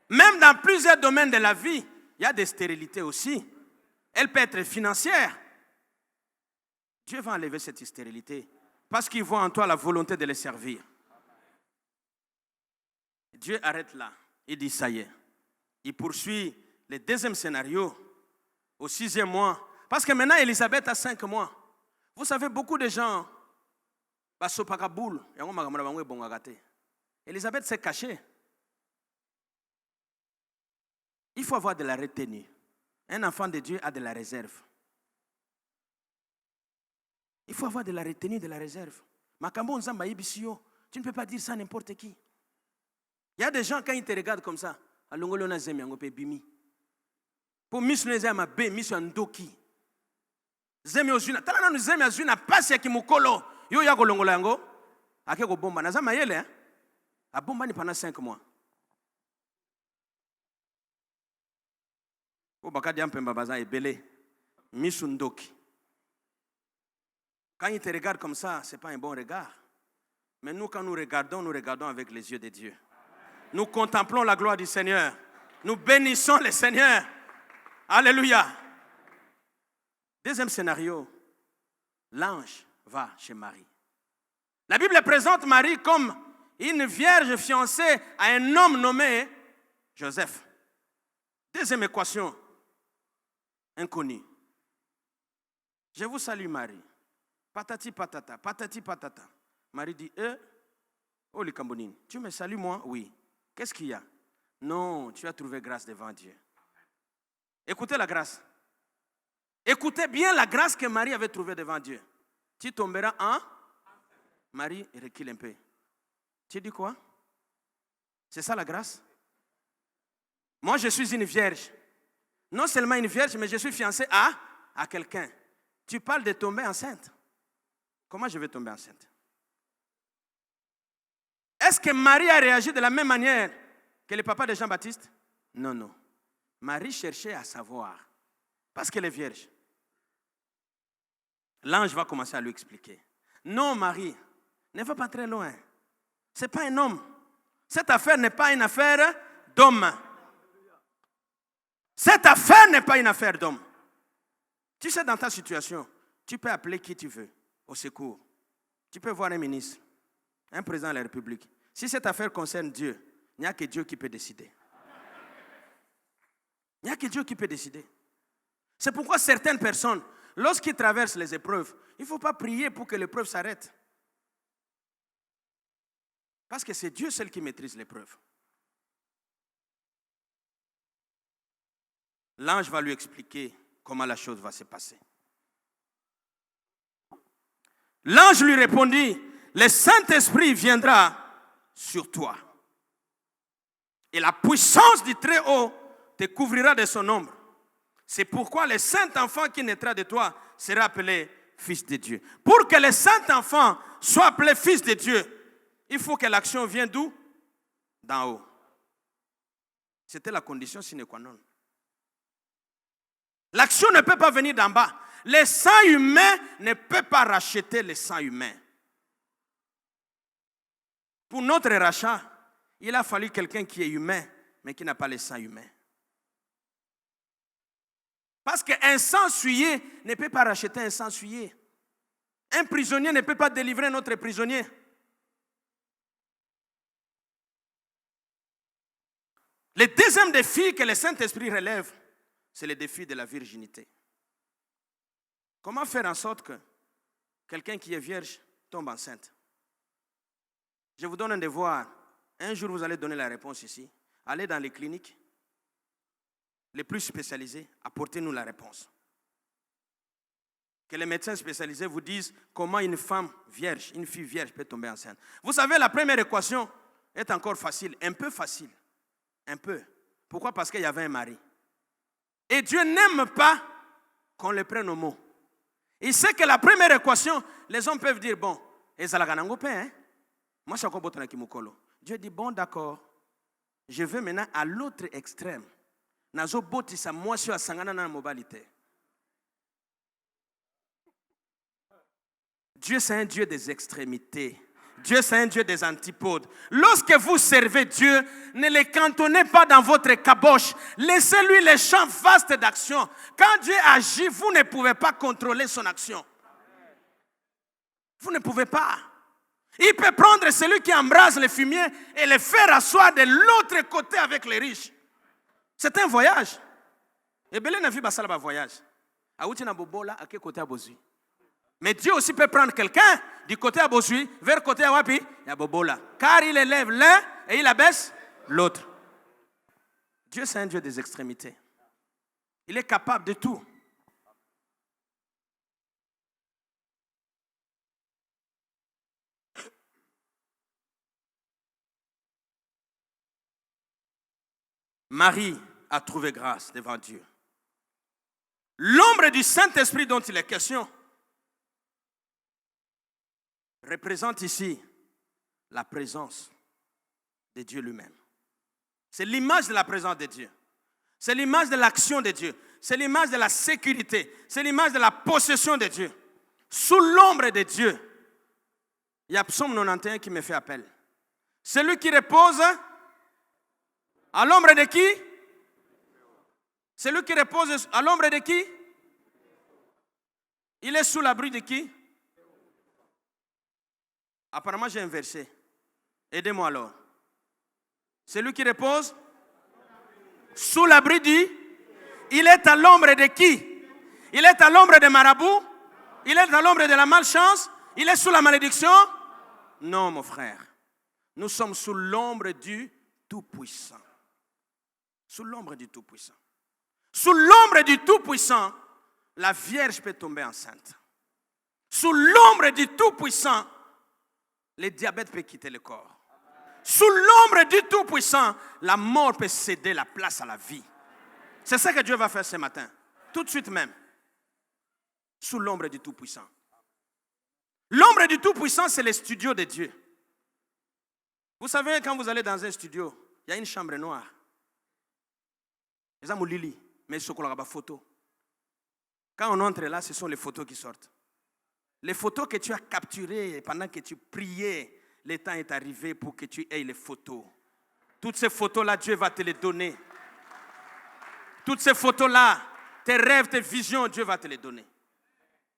Même dans plusieurs domaines de la vie, il y a des stérilités aussi. Elle peut être financière. Dieu va enlever cette stérilité parce qu'il voit en toi la volonté de le servir. Dieu arrête là. Il dit ça y est. Il poursuit le deuxième scénario au 6e mois. Parce que maintenant, Elisabeth a 5 mois. Vous savez, beaucoup de gens, Elisabeth s'est cachée. Il faut avoir de la retenue. Un enfant de Dieu a de la réserve. Il faut avoir de la retenue, de la réserve. Tu ne peux pas dire ça à n'importe qui. Il y a des gens, quand ils te regardent comme ça, pour Miss Nezema B, Miss Ndoki. Zemi ozuna. Tala na zemi azuna pasi ya kimukolo. Yo ya kolongola yango. Ake ko bomba. Nazama yele hein. A bomba ni pendant 5 mois. O bakadi ampemba baza ebele. Miss Ndoki. Quand ils te regardent comme ça, ce n'est pas un bon regard. Mais nous, quand nous regardons avec les yeux de Dieu. Nous contemplons la gloire du Seigneur. Nous bénissons le Seigneur. Alléluia. Deuxième scénario, l'ange va chez Marie. La Bible présente Marie comme une vierge fiancée à un homme nommé Joseph. Deuxième équation, inconnue. Je vous salue Marie. Patati patata, patati patata. Marie dit, oh les Cambonines, tu me salues moi? Oui. Qu'est-ce qu'il y a? Non, tu as trouvé grâce devant Dieu. Écoutez la grâce. Écoutez bien la grâce que Marie avait trouvée devant Dieu. Tu tomberas Marie recule un peu. Tu dis quoi? C'est ça la grâce? Moi, je suis une vierge. Non seulement une vierge, mais je suis fiancée à quelqu'un. Tu parles de tomber enceinte. Comment je vais tomber enceinte? Est-ce que Marie a réagi de la même manière que le papa de Jean-Baptiste? Non, non. Marie cherchait à savoir. Parce qu'elle est vierge. L'ange va commencer à lui expliquer. Non, Marie, ne va pas très loin. Ce n'est pas un homme. Cette affaire n'est pas une affaire d'homme. Cette affaire n'est pas une affaire d'homme. Tu sais, dans ta situation, tu peux appeler qui tu veux au secours. Tu peux voir un ministre, un président de la République. Si cette affaire concerne Dieu, il n'y a que Dieu qui peut décider. Il n'y a que Dieu qui peut décider. C'est pourquoi certaines personnes, lorsqu'ils traversent les épreuves, il ne faut pas prier pour que l'épreuve s'arrête. Parce que c'est Dieu seul qui maîtrise l'épreuve. L'ange va lui expliquer comment la chose va se passer. L'ange lui répondit, le Saint-Esprit viendra sur toi. Et la puissance du Très-Haut te couvrira de son ombre. C'est pourquoi le Saint-Enfant qui naîtra de toi sera appelé Fils de Dieu. Pour que le Saint-Enfant soit appelé Fils de Dieu, il faut que l'action vienne d'où? D'en haut. C'était la condition sine qua non. L'action ne peut pas venir d'en bas. Le sang humain ne peut pas racheter le sang humain. Pour notre rachat, il a fallu quelqu'un qui est humain, mais qui n'a pas le sang humain. Parce qu'un sang souillé ne peut pas racheter un sang souillé. Un prisonnier ne peut pas délivrer un autre prisonnier. Le deuxième défi que le Saint-Esprit relève, c'est le défi de la virginité. Comment faire en sorte que quelqu'un qui est vierge tombe enceinte? Je vous donne un devoir. Un jour, vous allez donner la réponse ici. Allez dans les cliniques les plus spécialisées, apportez-nous la réponse. Que les médecins spécialisés vous disent comment une femme vierge, une fille vierge peut tomber enceinte. Vous savez, la première équation est encore facile, un peu facile. Un peu. Pourquoi? Parce qu'il y avait un mari. Et Dieu n'aime pas qu'on le prenne au mot. Il sait que la première équation, les hommes peuvent dire, bon, hein? Moi, je suis Dieu dit, bon, d'accord. Je vais maintenant à l'autre extrême. Dieu, c'est un Dieu des extrémités. Dieu, c'est un Dieu des antipodes. Lorsque vous servez Dieu, ne le cantonnez pas dans votre caboche. Laissez-lui les champs vastes d'action. Quand Dieu agit, vous ne pouvez pas contrôler son action. Vous ne pouvez pas. Il peut prendre celui qui embrase les fumiers et le faire asseoir de l'autre côté avec les riches. C'est un voyage. Et Belé n'a vu un voyage. Mais Dieu aussi peut prendre quelqu'un du côté à Bosui vers le côté à Wapi, il y a Bobola. Car il élève l'un et il abaisse l'autre. Dieu, c'est un Dieu des extrémités. Il est capable de tout. Marie a trouvé grâce devant Dieu. L'ombre du Saint-Esprit dont il est question représente ici la présence de Dieu lui-même. C'est l'image de la présence de Dieu. C'est l'image de l'action de Dieu. C'est l'image de la sécurité. C'est l'image de la possession de Dieu. Sous l'ombre de Dieu, il y a Psaume 91 qui me fait appel. Celui qui repose à l'ombre de qui? Celui qui repose à l'ombre de qui? Il est sous l'abri de qui? Apparemment, j'ai un verset. Aidez-moi alors. Celui qui repose sous l'abri du... Il est à l'ombre de qui? Il est à l'ombre des marabouts? Il est à l'ombre de la malchance? Il est sous la malédiction? Non, mon frère. Nous sommes sous l'ombre du Tout-Puissant. Sous l'ombre du Tout-Puissant. Sous l'ombre du Tout-Puissant, la Vierge peut tomber enceinte. Sous l'ombre du Tout-Puissant, le diabète peut quitter le corps. Sous l'ombre du Tout-Puissant, la mort peut céder la place à la vie. C'est ça que Dieu va faire ce matin. Tout de suite même. Sous l'ombre du Tout-Puissant. L'ombre du Tout-Puissant, c'est le studio de Dieu. Vous savez, quand vous allez dans un studio, il y a une chambre noire. Mais photo. Quand on entre là, ce sont les photos qui sortent. Les photos que tu as capturées pendant que tu priais, le temps est arrivé pour que tu aies les photos. Toutes ces photos-là, Dieu va te les donner. Toutes ces photos-là, tes rêves, tes visions, Dieu va te les donner.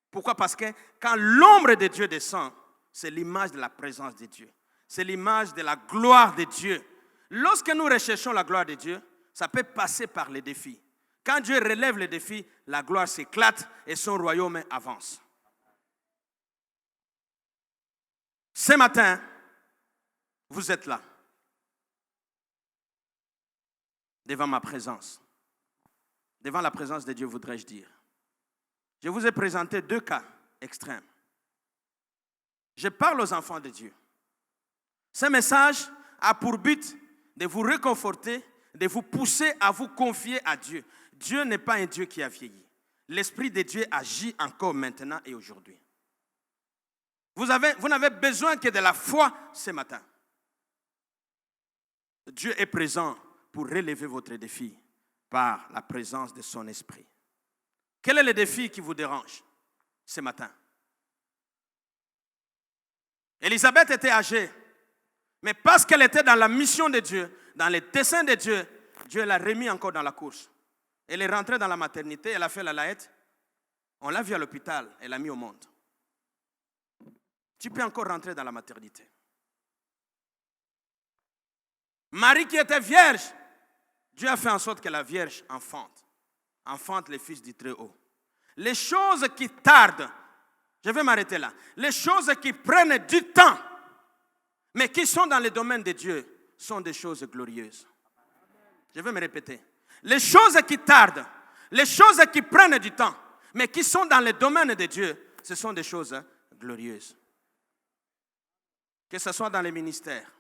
Pourquoi? Parce que quand l'ombre de Dieu descend, c'est l'image de la présence de Dieu. C'est l'image de la gloire de Dieu. Lorsque nous recherchons la gloire de Dieu, ça peut passer par les défis. Quand Dieu relève les défis, la gloire s'éclate et son royaume avance. Ce matin, vous êtes là, devant ma présence. Devant la présence de Dieu, voudrais-je dire. Je vous ai présenté 2 cas extrêmes. Je parle aux enfants de Dieu. Ce message a pour but de vous réconforter, de vous pousser à vous confier à Dieu. Dieu n'est pas un Dieu qui a vieilli. L'Esprit de Dieu agit encore maintenant et aujourd'hui. Vous n'avez besoin que de la foi ce matin. Dieu est présent pour relever votre défi par la présence de son Esprit. Quel est le défi qui vous dérange ce matin? Élisabeth était âgée, mais parce qu'elle était dans la mission de Dieu, dans les desseins de Dieu, Dieu l'a remis encore dans la course. Elle est rentrée dans la maternité, elle a fait la laïette, on l'a vue à l'hôpital, elle l'a mis au monde. Tu peux encore rentrer dans la maternité. Marie qui était vierge, Dieu a fait en sorte que la vierge enfante le Fils du Très-Haut. Les choses qui tardent, je vais m'arrêter là, les choses qui prennent du temps, mais qui sont dans le domaine de Dieu, sont des choses glorieuses. Je vais me répéter. Les choses qui tardent, les choses qui prennent du temps, mais qui sont dans le domaine de Dieu, ce sont des choses glorieuses. Que ce soit dans les ministères,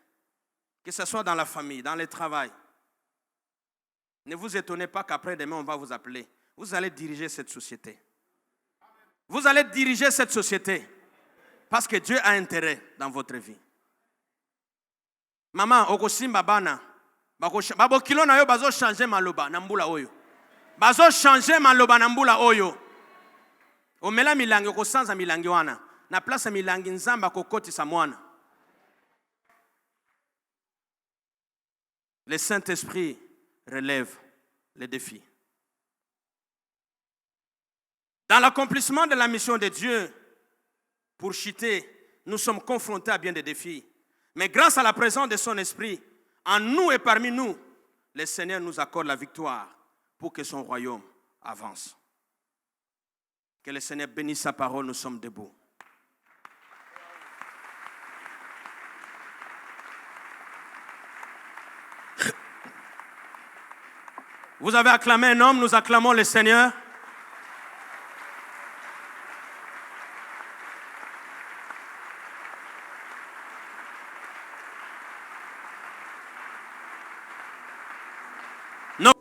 que ce soit dans la famille, dans le travail. Ne vous étonnez pas qu'après demain, on va vous appeler. Vous allez diriger cette société. Vous allez diriger cette société parce que Dieu a intérêt dans votre vie. Maman, okosimba bana, babokilo na yo bazo changer maloba na mbula oyo. Bazo changer maloba na mbula oyo. Omela milangi okosanza milangi wana. Na place milangi nzamba kokotisa mwana. Le Saint-Esprit relève les défis. Dans l'accomplissement de la mission de Dieu, pour chuter, nous sommes confrontés à bien des défis. Mais grâce à la présence de son Esprit, en nous et parmi nous, le Seigneur nous accorde la victoire pour que son royaume avance. Que le Seigneur bénisse sa parole, nous sommes debout. Vous avez acclamé un homme, nous acclamons le Seigneur. Non.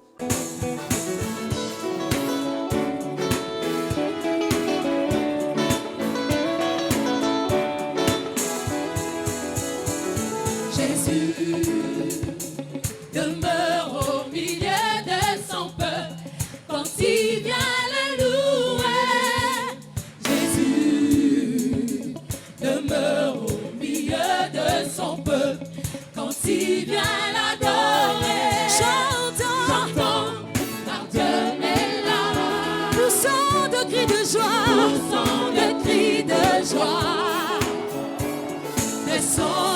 Poussons de cris de joie, de son